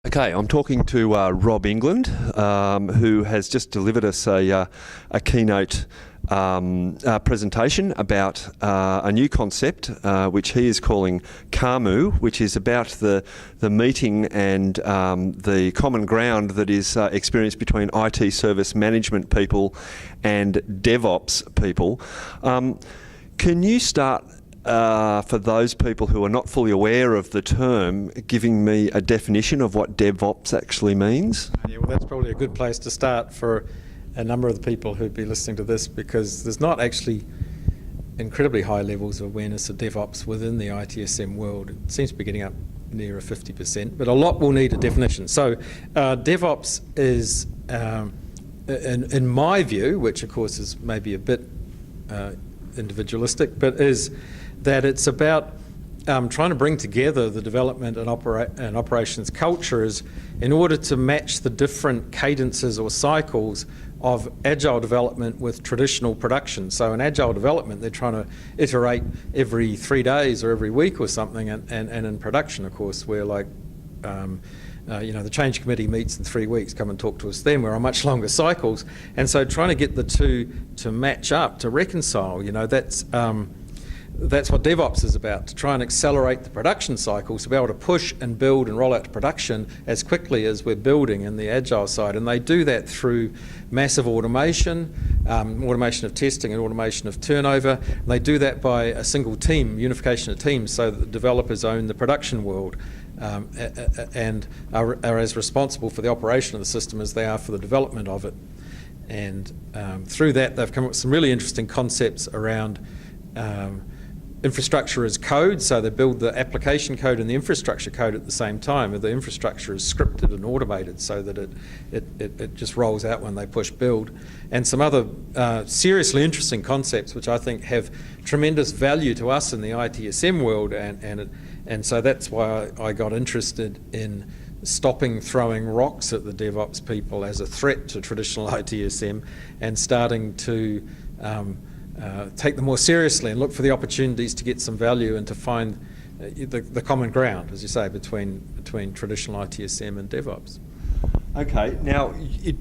Okay, I'm talking to Rob England, who has just delivered us a keynote presentation about a new concept which he is calling Kamu, which is about the meeting and the common ground that is experienced between IT service management people and DevOps people. Can you start, for those people who are not fully aware of the term, giving me a definition of what DevOps actually means? Yeah, well, that's probably a good place to start for a number of the people who'd be listening to this, because there's not actually incredibly high levels of awareness of DevOps within the ITSM world. It seems to be getting up near a 50%, but a lot will need a definition. So DevOps is, in my view, which of course is maybe a bit individualistic, but is that it's about trying to bring together the development and operations cultures in order to match the different cadences or cycles of agile development with traditional production. So in agile development, they're trying to iterate every 3 days or every week or something, and in production, of course, we're like, the change committee meets in 3 weeks, come and talk to us then. We're on much longer cycles. And so trying to get the two to match up, to reconcile, that's what DevOps is about, to try and accelerate the production cycles, to be able to push and build and roll out to production as quickly as we're building in the agile side. And they do that through massive automation, automation of testing and automation of turnover. And they do that by a single team, unification of teams, so that the developers own the production world and are as responsible for the operation of the system as they are for the development of it. And through that, they've come up with some really interesting concepts around infrastructure as code, so they build the application code and the infrastructure code at the same time. The infrastructure is scripted and automated so that it just rolls out when they push build. And some other seriously interesting concepts which I think have tremendous value to us in the ITSM world, and so that's why I got interested in stopping throwing rocks at the DevOps people as a threat to traditional ITSM and starting to take them more seriously and look for the opportunities to get some value and to find the common ground, as you say, between traditional ITSM and DevOps. Okay, now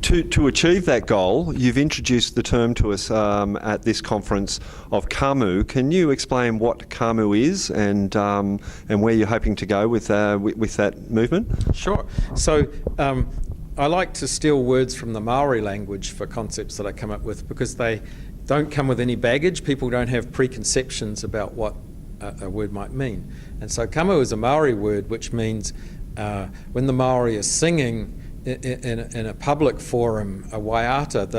to achieve that goal, you've introduced the term to us at this conference of Kamu. Can you explain what Kamu is and where you're hoping to go with that movement? Sure. So I like to steal words from the Maori language for concepts that I come up with, because they don't come with any baggage. People don't have preconceptions about what a word might mean. And so Kamu is a Maori word which means when the Maori are singing in a public forum, a waiata,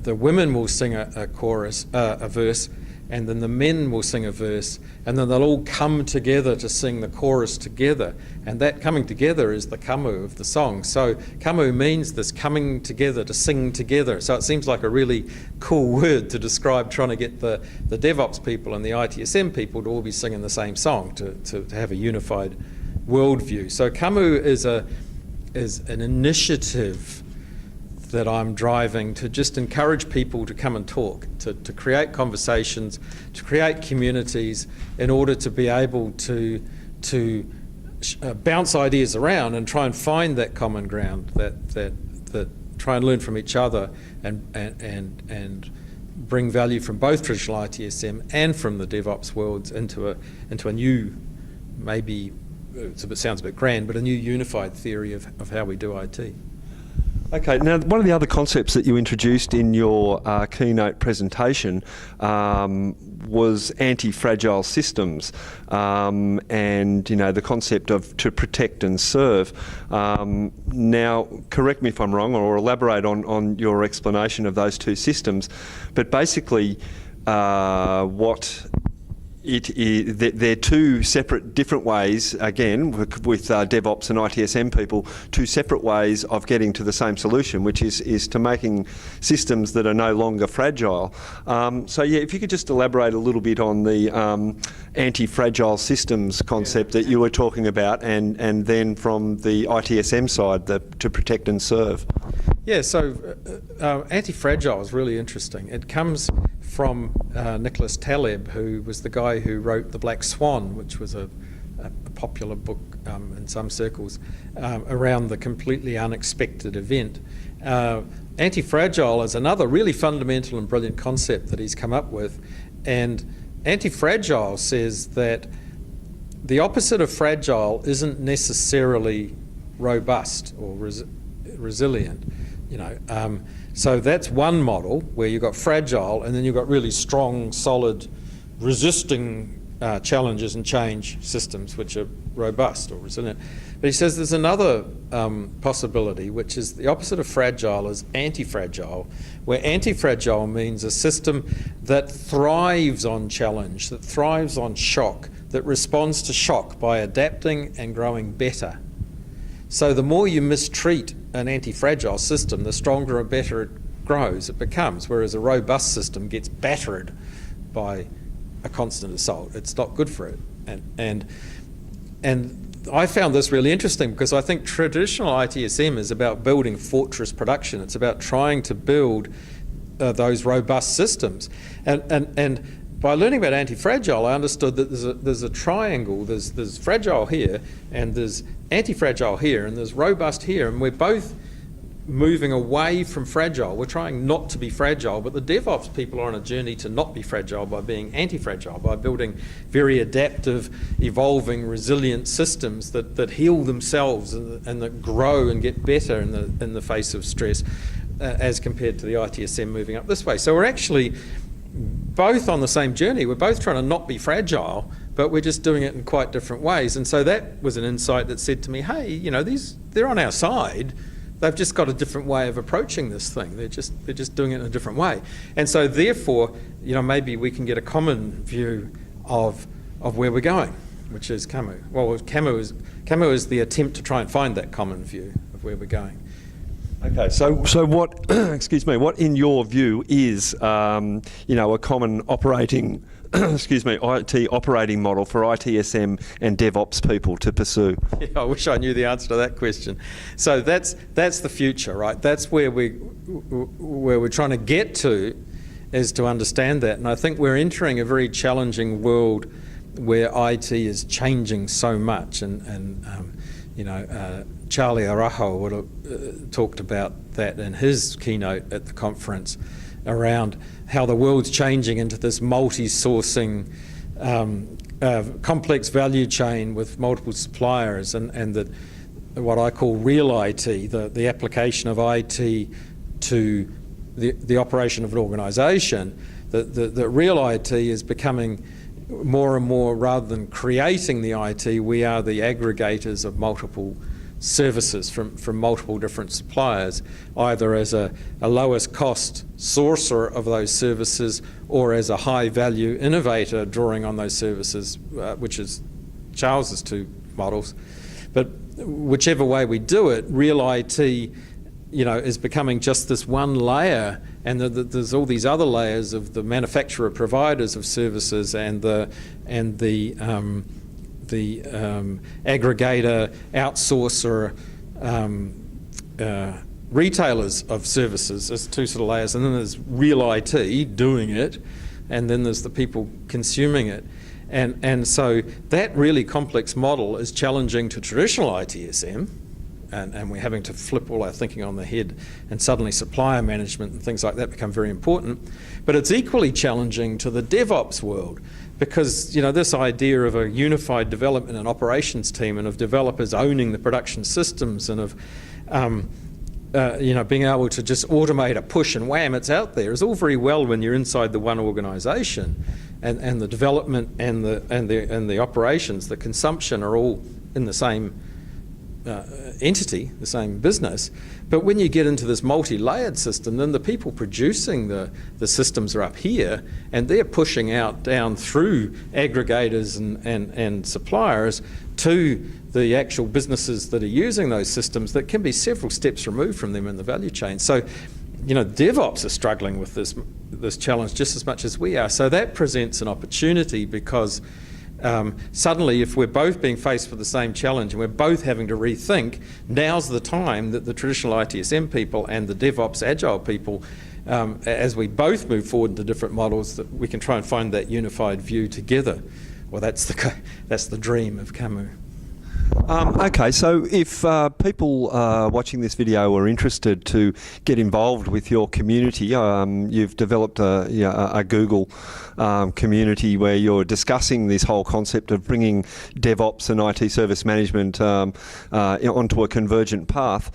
the women will sing a chorus, a verse, and then the men will sing a verse, and then they'll all come together to sing the chorus together. And that coming together is the Kamu of the song. So Kamu means this coming together, to sing together. So it seems like a really cool word to describe trying to get the DevOps people and the ITSM people to all be singing the same song, to have a unified worldview. So Kamu is an initiative that I'm driving to just encourage people to come and talk, to create conversations, to create communities in order to be able to bounce ideas around and try and find that common ground, that try and learn from each other and bring value from both traditional ITSM and from the DevOps worlds into a new, maybe it sounds a bit grand, but a new unified theory of how we do IT. Okay, now one of the other concepts that you introduced in your keynote presentation was anti-fragile systems, and the concept of to protect and serve. Now, correct me if I'm wrong, or elaborate on your explanation of those two systems, but basically what they're two separate, different ways, again, with DevOps and ITSM people, two separate ways of getting to the same solution, which is to making systems that are no longer fragile. So yeah, if you could just elaborate a little bit on the anti-fragile systems concept that you were talking about, and then from the ITSM side, to protect and serve. Yeah, so anti-fragile is really interesting. It comes from Nicholas Taleb, who was the guy who wrote The Black Swan, which was a a popular book in some circles, around the completely unexpected event. Anti-fragile is another really fundamental and brilliant concept that he's come up with, and anti-fragile says that the opposite of fragile isn't necessarily robust or resilient. So that's one model where you've got fragile, and then you've got really strong, solid, resisting challenges and change systems which are robust or resilient. But he says there's another possibility, which is the opposite of fragile is anti-fragile, where anti-fragile means a system that thrives on challenge, that thrives on shock, that responds to shock by adapting and growing better. So the more you mistreat an anti-fragile system, the stronger and better it grows, it becomes, whereas a robust system gets battered by a constant assault. It's not good for it. And I found this really interesting because I think traditional ITSM is about building fortress production. It's about trying to build those robust systems. And by learning about anti-fragile, I understood that there's a triangle. There's fragile here, and there's anti-fragile here, and there's robust here, and we're both moving away from fragile. We're trying not to be fragile, but the DevOps people are on a journey to not be fragile by being anti-fragile, by building very adaptive, evolving, resilient systems that heal themselves and that grow and get better in the face of stress, as compared to the ITSM moving up this way. So we're actually both on the same journey. We're both trying to not be fragile, but we're just doing it in quite different ways. And so that was an insight that said to me, hey, they're on our side. They've just got a different way of approaching this thing. They're just doing it in a different way. And so therefore, maybe we can get a common view of where we're going, which is Kamu. Well, Kamu is the attempt to try and find that common view of where we're going. Okay, so what, excuse me, what in your view is, a common operating, IT operating model for ITSM and DevOps people to pursue? Yeah, I wish I knew the answer to that question. So that's the future, right? That's where we're trying to get to, is to understand that. And I think we're entering a very challenging world where IT is changing so much, and Charlie Araho would have talked about that in his keynote at the conference, around how the world's changing into this multi-sourcing, complex value chain with multiple suppliers, and that what I call real IT, the application of IT to the operation of an organisation, that real IT is becoming more and more, rather than creating the IT, we are the aggregators of multiple services from multiple different suppliers, either as a lowest cost sourcer of those services or as a high value innovator drawing on those services, which is Charles's two models. But whichever way we do it, real IT is becoming just this one layer, and there's all these other layers of the manufacturer providers of services and the aggregator, outsourcer, retailers of services as two sort of layers, and then there's real IT doing it, and then there's the people consuming it. And so that really complex model is challenging to traditional ITSM, and we're having to flip all our thinking on the head, and suddenly supplier management and things like that become very important. But it's equally challenging to the DevOps world, because this idea of a unified development and operations team, and of developers owning the production systems, and of being able to just automate a push and wham, it's out there, is all very well when you're inside the one organisation, and the development and the operations, the consumption are all in the same entity, the same business. But when you get into this multi-layered system, then the people producing the systems are up here, and they're pushing out down through aggregators and suppliers to the actual businesses that are using those systems that can be several steps removed from them in the value chain. So, DevOps are struggling with this challenge just as much as we are. So that presents an opportunity, because suddenly, if we're both being faced with the same challenge and we're both having to rethink, now's the time that the traditional ITSM people and the DevOps Agile people, as we both move forward into different models, that we can try and find that unified view together well, that's the dream of Kamu. Okay, so if people watching this video are interested to get involved with your community, you've developed a Google community where you're discussing this whole concept of bringing DevOps and IT service management onto a convergent path.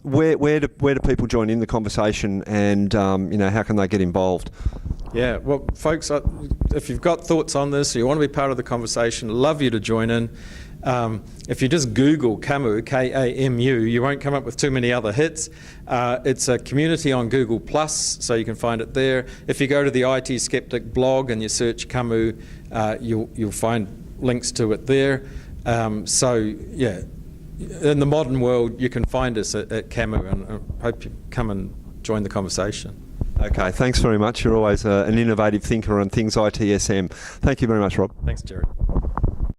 Where do people join in the conversation, and how can they get involved? Yeah, well, folks, if you've got thoughts on this, or you want to be part of the conversation, love you to join in. If you just Google Kamu, K-A-M-U, you won't come up with too many other hits. It's a community on Google+, so you can find it there. If you go to the IT Skeptic blog and you search Kamu, you'll find links to it there. So, yeah, in the modern world, you can find us at Kamu, and I hope you come and join the conversation. Okay, thanks very much. You're always an innovative thinker on things ITSM. Thank you very much, Rob. Thanks, Gerard.